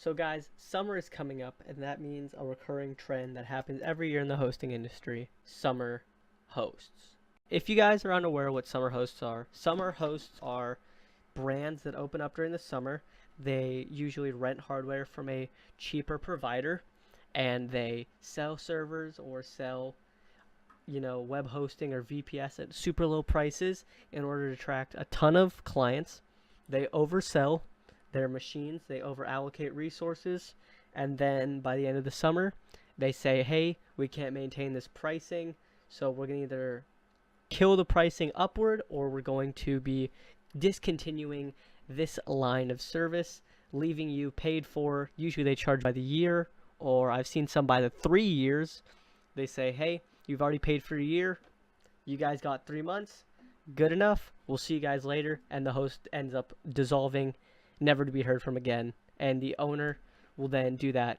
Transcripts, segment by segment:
So guys, summer is coming up, and that means a recurring trend that happens every year in the hosting industry: summer hosts. If you guys are unaware what summer hosts are brands that open up during the summer. They usually rent hardware from a cheaper provider, and they sell servers or sell web hosting or VPS at super low prices in order to attract a ton of clients. They oversell their machines, they over allocate resources, and then by the end of the summer, they say, hey, we can't maintain this pricing, so we're going to either kill the pricing upward, or we're going to be discontinuing this line of service, leaving you paid for. Usually they charge by the year, or I've seen some by the 3 years. They say, hey, you've already paid for a year, you guys got 3 months, good enough, we'll see you guys later, and the host ends up dissolving, never to be heard from again. And the owner will then do that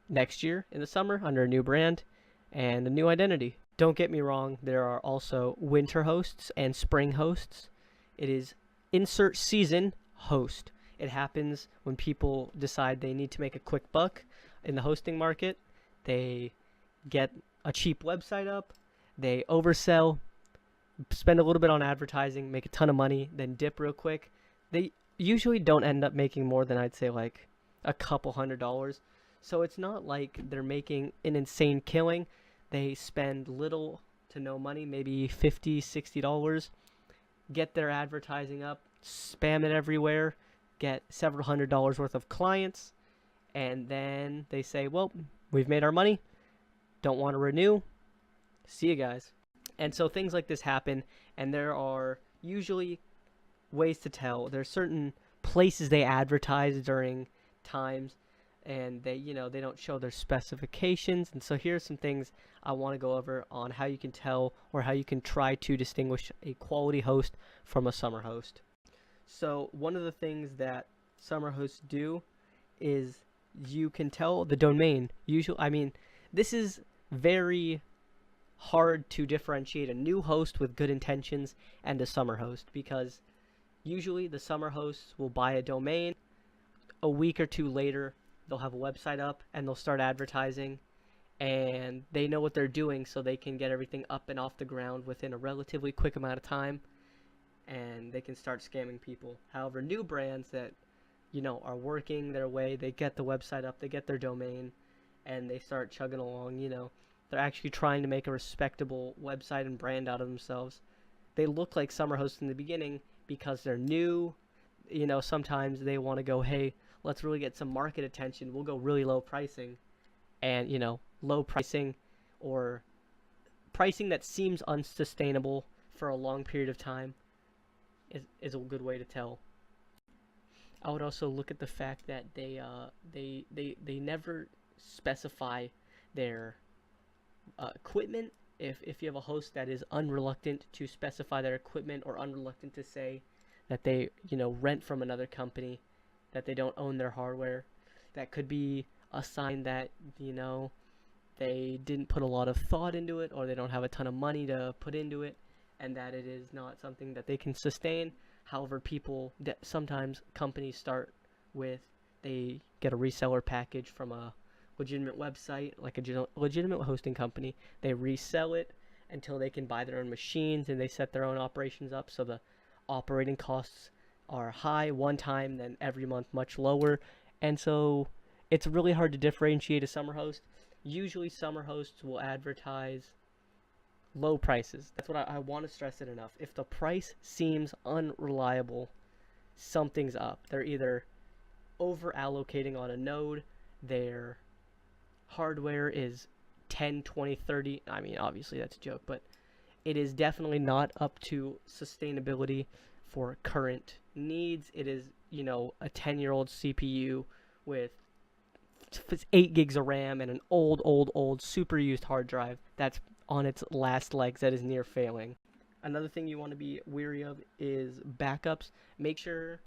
next year in the summer under a new brand and a new identity. Don't get me wrong, there are also winter hosts and spring hosts. It is insert season host. It happens when people decide they need to make a quick buck in the hosting market. They get a cheap website up, they oversell, spend a little bit on advertising, make a ton of money, then dip real quick. They usually don't end up making more than, I'd say, like a couple $100. So it's not like they're making an insane killing. They spend little to no money, maybe $50, $60, get their advertising up, spam it everywhere, get several $100s worth of clients, and then they say, well, we've made our money, don't want to renew, see you guys. And so things like this happen, and there are usually ways to tell. There's certain places they advertise during times, and they don't show their specifications. And so here's some things I want to go over on how you can tell, or how you can try to distinguish a quality host from a summer host. So one of the things that summer hosts do is you can tell the domain. This is very hard to differentiate a new host with good intentions and a summer host, because usually the summer hosts will buy a domain. A week or two later, they'll have a website up and they'll start advertising, and they know what they're doing, so they can get everything up and off the ground within a relatively quick amount of time, and they can start scamming people. However, new brands that are working their way, they get the website up, they get their domain, and they start chugging along. They're actually trying to make a respectable website and brand out of themselves. They look like summer hosts in the beginning because they're new. Sometimes they want to go, hey, let's really get some market attention, we'll go really low pricing. And low pricing, or pricing that seems unsustainable for a long period of time, is a good way to tell. I would also look at the fact that they never specify their equipment. If you have a host that is unreluctant to specify their equipment, or unreluctant to say that they rent from another company, that they don't own their hardware, that could be a sign that they didn't put a lot of thought into it, or they don't have a ton of money to put into it, and that it is not something that they can sustain. However, sometimes companies start with, they get a reseller package from a legitimate website, like a legitimate hosting company. They resell it until they can buy their own machines, and they set their own operations up, so the operating costs are high one time, then every month much lower. And so it's really hard to differentiate a summer host. Usually summer hosts will advertise low prices. That's what I want to stress it enough. If the price seems unreliable, something's up. They're either over allocating on a node, their hardware is 10, 20, 30. Obviously that's a joke, but it is definitely not up to sustainability for current needs. It is, a 10-year-old CPU with 8 gigs of RAM and an old super used hard drive that's on its last legs, that is near failing. Another thing you want to be weary of is backups. Make sure,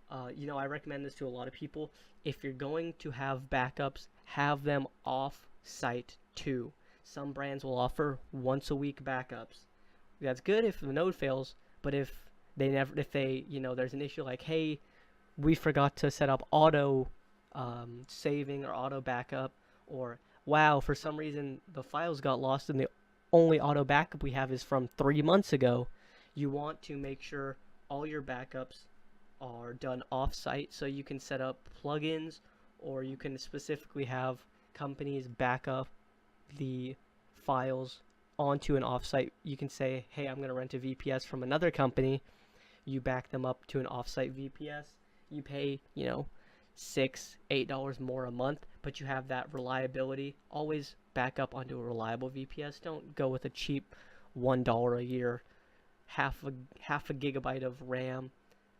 I recommend this to a lot of people. If you're going to have backups, have them off-site too. Some brands will offer once a week backups. That's good if the node fails, but if there's an issue like, hey, we forgot to set up auto saving or auto backup, or wow, for some reason the files got lost and the only auto backup we have is from 3 months ago. You want to make sure all your backups are done off-site, so you can set up plugins, or you can specifically have companies back up the files onto an offsite. You can say, hey, I'm going to rent a VPS from another company. You back them up to an offsite VPS. You pay, $6, $8 more a month, but you have that reliability. Always back up onto a reliable VPS. Don't go with a cheap $1 a year, half a gigabyte of RAM.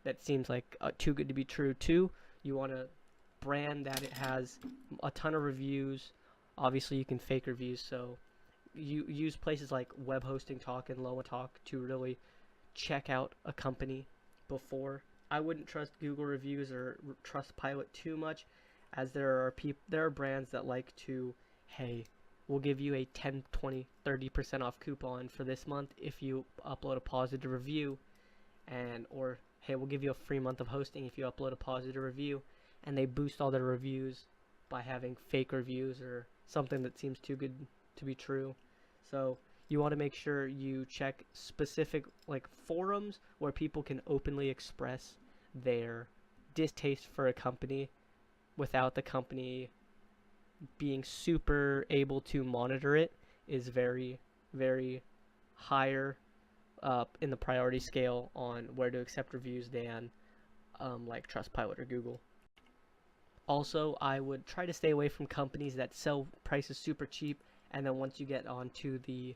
That seems like too good to be true too. You want a brand that it has a ton of reviews. Obviously, you can fake reviews, so you use places like Web Hosting Talk and Loma Talk to really check out a company before. I wouldn't trust Google reviews or Trustpilot too much, as there are brands that like to, hey, we'll give you a 10, 20, 30% off coupon for this month if you upload a positive review, or hey, we'll give you a free month of hosting if you upload a positive review, and they boost all their reviews by having fake reviews or something that seems too good to be true. So you want to make sure you check specific forums where people can openly express their distaste for a company without the company being super able to monitor it is very, very higher up in the priority scale on where to accept reviews than like Trustpilot or Google. Also, I would try to stay away from companies that sell prices super cheap, and then once you get onto the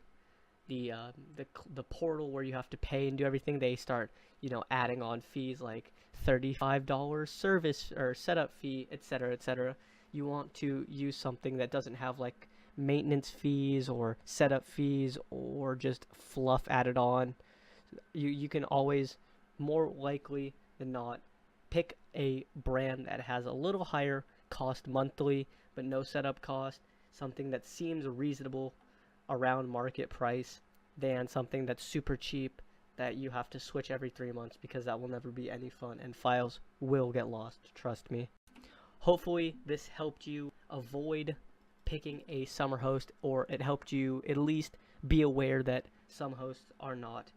portal where you have to pay and do everything, they start adding on fees like $35 service or setup fee, etc., etc. You want to use something that doesn't have like maintenance fees or setup fees or just fluff added on. You can always, more likely than not, pick a brand that has a little higher cost monthly but no setup cost, something that seems reasonable around market price, than something that's super cheap that you have to switch every 3 months, because that will never be any fun and files will get lost, trust me. Hopefully this helped you avoid picking a summer host, or it helped you at least be aware that some hosts are not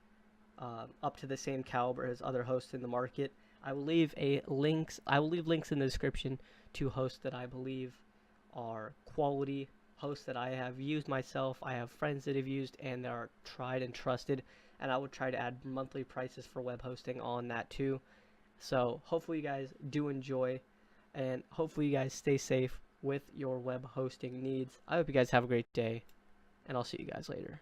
up to the same caliber as other hosts in the market. I will leave links in the description to hosts that I believe are quality hosts that I have used myself. I have friends that have used and are tried and trusted, and I would try to add monthly prices for web hosting on that too. So hopefully you guys do enjoy, and hopefully you guys stay safe with your web hosting needs. I hope you guys have a great day, and I'll see you guys later.